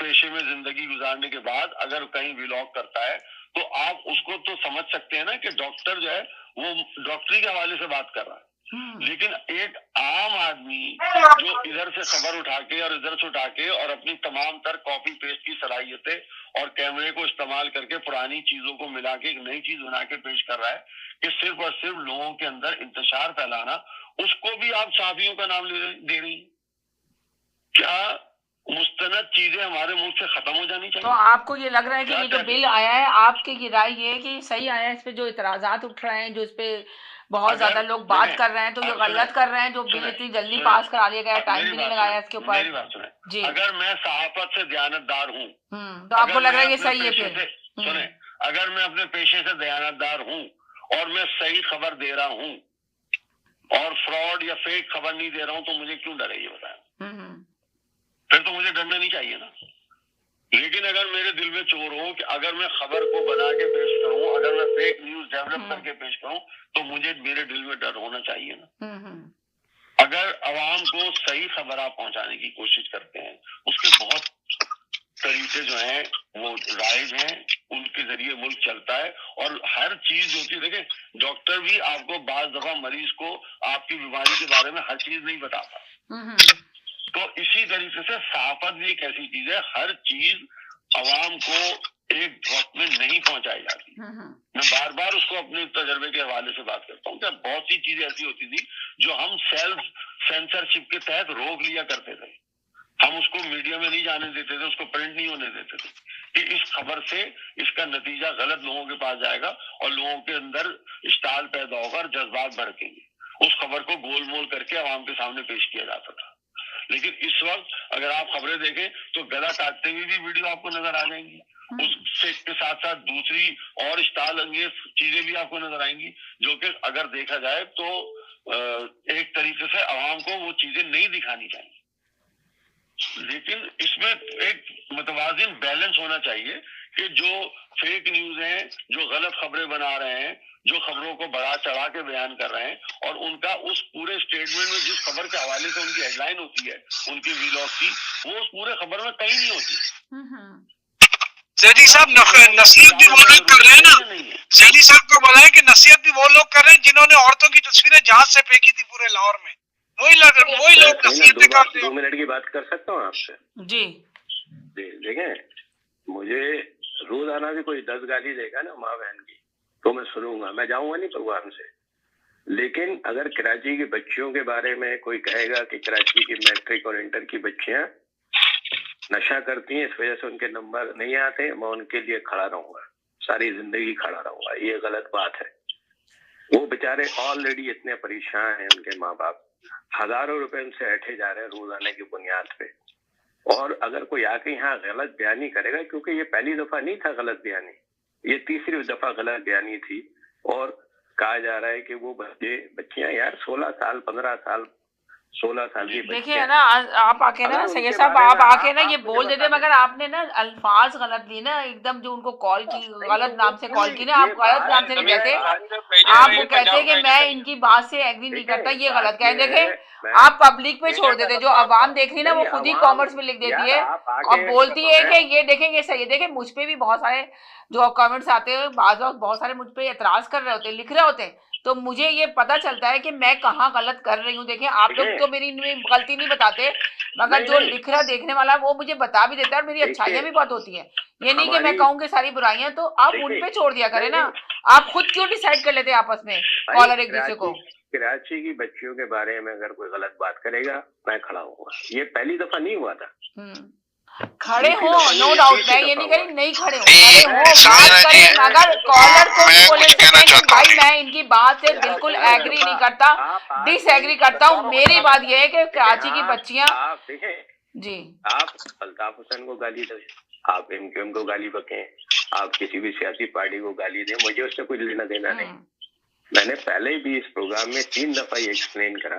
پیشے میں زندگی گزارنے کے بعد اگر کہیں ولاگ کرتا ہے تو آپ اس کو تو سمجھ سکتے ہیں نا کہ ڈاکٹر جو ہے وہ ڈاکٹری کے حوالے سے بات کر رہا ہے. لیکن ایک عام آدمی جو ادھر سے خبر اٹھا کے اور ادھر سے اٹھا کے اور اپنی تمام تر کاپی پیسٹ کی صلاحیتیں اور کیمرے کو استعمال کر کے پرانی چیزوں کو ملا کے ایک نئی چیز بنا کے پیش کر رہا ہے کہ صرف اور صرف لوگوں کے اندر انتشار پھیلانا, اس کو بھی آپ صحافیوں کا نام دے رہی ہیں. کیا مستند چیزیں ہمارے ملک سے ختم ہو جانی چاہیے؟ تو آپ کو یہ لگ رہا ہے کہ یہ جو بل آیا ہے, آپ کی یہ رائے یہ ہے کہ صحیح آیا ہے, اس پہ جو اعتراضات اٹھ رہے ہیں, جو اس پہ بہت زیادہ لوگ بات کر رہے ہیں, تو یہ غلط کر رہے ہیں جو بل اتنی جلدی پاس کرا لیا گیا, ٹائم بھی نہیں لگایا اس کے اوپر؟ میری بات سنیں, اگر میں صحافت سے دیانتدار ہوں تو آپ کو لگ رہا ہے یہ صحیح ہے پھر؟ سنیں, اگر میں اپنے پیشے سے دیانتدار ہوں اور میں صحیح خبر دے رہا ہوں اور فراڈ یا فیک خبر نہیں دے رہا ہوں تو مجھے کیوں ڈرے, یہ بتائیں. پھر تو مجھے ڈرنا نہیں چاہیے نا. لیکن اگر میرے دل میں چور ہو کہ اگر میں خبر کو بنا کے پیش کروں, اگر میں فیک نیوز ڈیولپ کر کے پیش کروں, تو مجھے میرے دل میں ڈر ہونا چاہیے نا. اگر عوام کو صحیح خبر آپ پہنچانے کی کوشش کرتے ہیں, اس کے بہت طریقے جو ہیں وہ رائج ہیں, ان کے ذریعے ملک چلتا ہے. اور ہر چیز جو ہوتی ہے, دیکھیں ڈاکٹر بھی آپ کو بعض دفعہ مریض کو آپ کی بیماری کے بارے میں ہر چیز نہیں بتاتا. تو اسی طریقے سے صحافت بھی ایک ایسی چیز ہے, ہر چیز عوام کو ایک وقت میں نہیں پہنچائی جاتی. میں بار بار اس کو اپنے تجربے کے حوالے سے بات کرتا ہوں کہ بہت سی چیزیں ایسی ہوتی تھی جو ہم سیلف سینسرشپ کے تحت روک لیا کرتے تھے. ہم اس کو میڈیا میں نہیں جانے دیتے تھے, اس کو پرنٹ نہیں ہونے دیتے تھے کہ اس خبر سے اس کا نتیجہ غلط لوگوں کے پاس جائے گا اور لوگوں کے اندر اشتعال پیدا ہوگا اور جذبات بڑھیں گے. اس خبر کو گول مول کر کے عوام کے سامنے پیش کیا جاتا تھا. لیکن اس وقت اگر آپ خبریں دیکھیں تو گلا کاٹتے ہوئے بھی ویڈیو آپ کو نظر آ جائیں گی, اس سے کے ساتھ ساتھ دوسری اور اشتعال انگیز چیزیں بھی آپ کو نظر آئیں گی, جو کہ اگر دیکھا جائے تو ایک طریقے سے عوام کو وہ چیزیں نہیں دکھانی چاہیے. لیکن اس میں ایک متوازن بیلنس ہونا چاہیے کہ جو فیک نیوز ہیں, جو غلط خبریں بنا رہے ہیں, جو خبروں کو بڑا چڑھا کے بیان کر رہے ہیں, اور ان کا اس پورے اسٹیٹمنٹ میں جس خبر کے حوالے سے ان کی ہیڈ لائن ہوتی ہے ان کی ویلاگ کی, وہ اس پورے خبر میں کہیں نہیں ہوتی. زیدی صاحب نصیحت بھی وہ لوگ کر رہے ہیں نا, زیدی صاحب کو بولا ہے کہ نصیحت بھی وہ لوگ کر رہے ہیں جنہوں نے عورتوں کی تصویریں جہاز سے پھینکی تھی پورے لاہور میں, وہی لوگ نصیحتیں کرتے ہیں. 2 منٹ کی بات کر سکتا ہوں آپ سے؟ جی دیکھیں, مجھے روزانہ بھی کوئی 10 گالی دے گا نا ماں بہن کی تو میں سنوں گا, میں جاؤں گا نہیں پروگرام سے. لیکن اگر کراچی کی بچیوں کے بارے میں کوئی کہے گا کہ کراچی کی میٹرک اور انٹر کی بچیاں نشہ کرتی ہیں, اس وجہ سے ان کے نمبر نہیں آتے, میں ان کے لیے کھڑا رہوں گا, ساری زندگی کھڑا رہوں گا. یہ غلط بات ہے. وہ بیچارے آلریڈی اتنے پریشان ہیں, ان کے ماں باپ ہزاروں روپے ان سے ایٹھے جا رہے ہیں روزانہ کی بنیاد پہ. اور اگر کوئی آ کے یہاں غلط بیانی کرے گا, کیونکہ یہ پہلی دفعہ نہیں تھا غلط بیانی, یہ تیسری دفعہ غلط بیانی تھی. اور کہا جا رہا ہے کہ وہ بچیاں یار 16 سال 15 سال 16 سال کی دیکھیے نا, آپ آ کے نا سید صاحب آپ آ کے نا یہ بول دیتے, مگر آپ نے نا الفاظ غلط لیے نا, ایک دم جو ان کو کال کی غلط نام سے کال کی نا, آپ غلط نام سے نہیں کہتے, آپ وہ کہتے کہ میں ان کی بات سے ایگری نہیں کرتا, یہ غلط کہیں. دیکھیں آپ پبلک پہ چھوڑ دیتے, جو عوام دیکھ رہی نا وہ خود ہی کامنٹس میں لکھ دیتی ہے اور بولتی ہے کہ یہ دیکھیں یہ صحیح ہے. دیکھیں مجھ پہ بھی بہت سارے جو کامنٹس آتے ہیں, بعض وقت بہت سارے مجھ پہ اعتراض کر رہے ہوتے ہیں, لکھ رہے ہوتے ہیں, تو مجھے یہ پتا چلتا ہے کہ میں کہاں غلط کر رہی ہوں. دیکھیں آپ لوگ تو میری غلطی نہیں بتاتے, مگر جو لکھ رہا دیکھنے والا وہ مجھے بتا بھی دیتا ہے, اور میری اچھائیاں بھی بہت ہوتی ہیں. یہ نہیں کہ میں کہوں کہ ساری برائیاں, تو آپ ان پہ چھوڑ دیا کریں نا, آپ خود کیوں ڈیسائیڈ کر لیتے آپس میں کالر ایک دوسرے کو. کراچی کی بچیوں کے بارے میں اگر کوئی غلط بات کرے گا میں کھڑا ہوں گا. یہ پہلی دفعہ نہیں ہوا تھا. کھڑے ہوں, نو ڈاؤٹ, میں یہ نہیں کہہ رہی نہیں کھڑے ہوں, کھڑے ہوں, بات کریں, مگر کالر کو بھی بولے کہ بھائی میں ان کی بات سے بالکل ایگری نہیں کرتا, ڈس ایگری کرتا ہوں. میری بات یہ ہے کہ کراچی کی بچیاں, جی آپ الطاف حسین کو گالی دیں, آپ ایم کیو ایم کو گالی بکیں, آپ کسی بھی سیاسی پارٹی کو گالی دیں, مجھے اس سے کوئی لینا دینا نہیں. میں نے پہلے بھی اس پروگرام میں 3 دفعہ یہ ایکسپلین کرا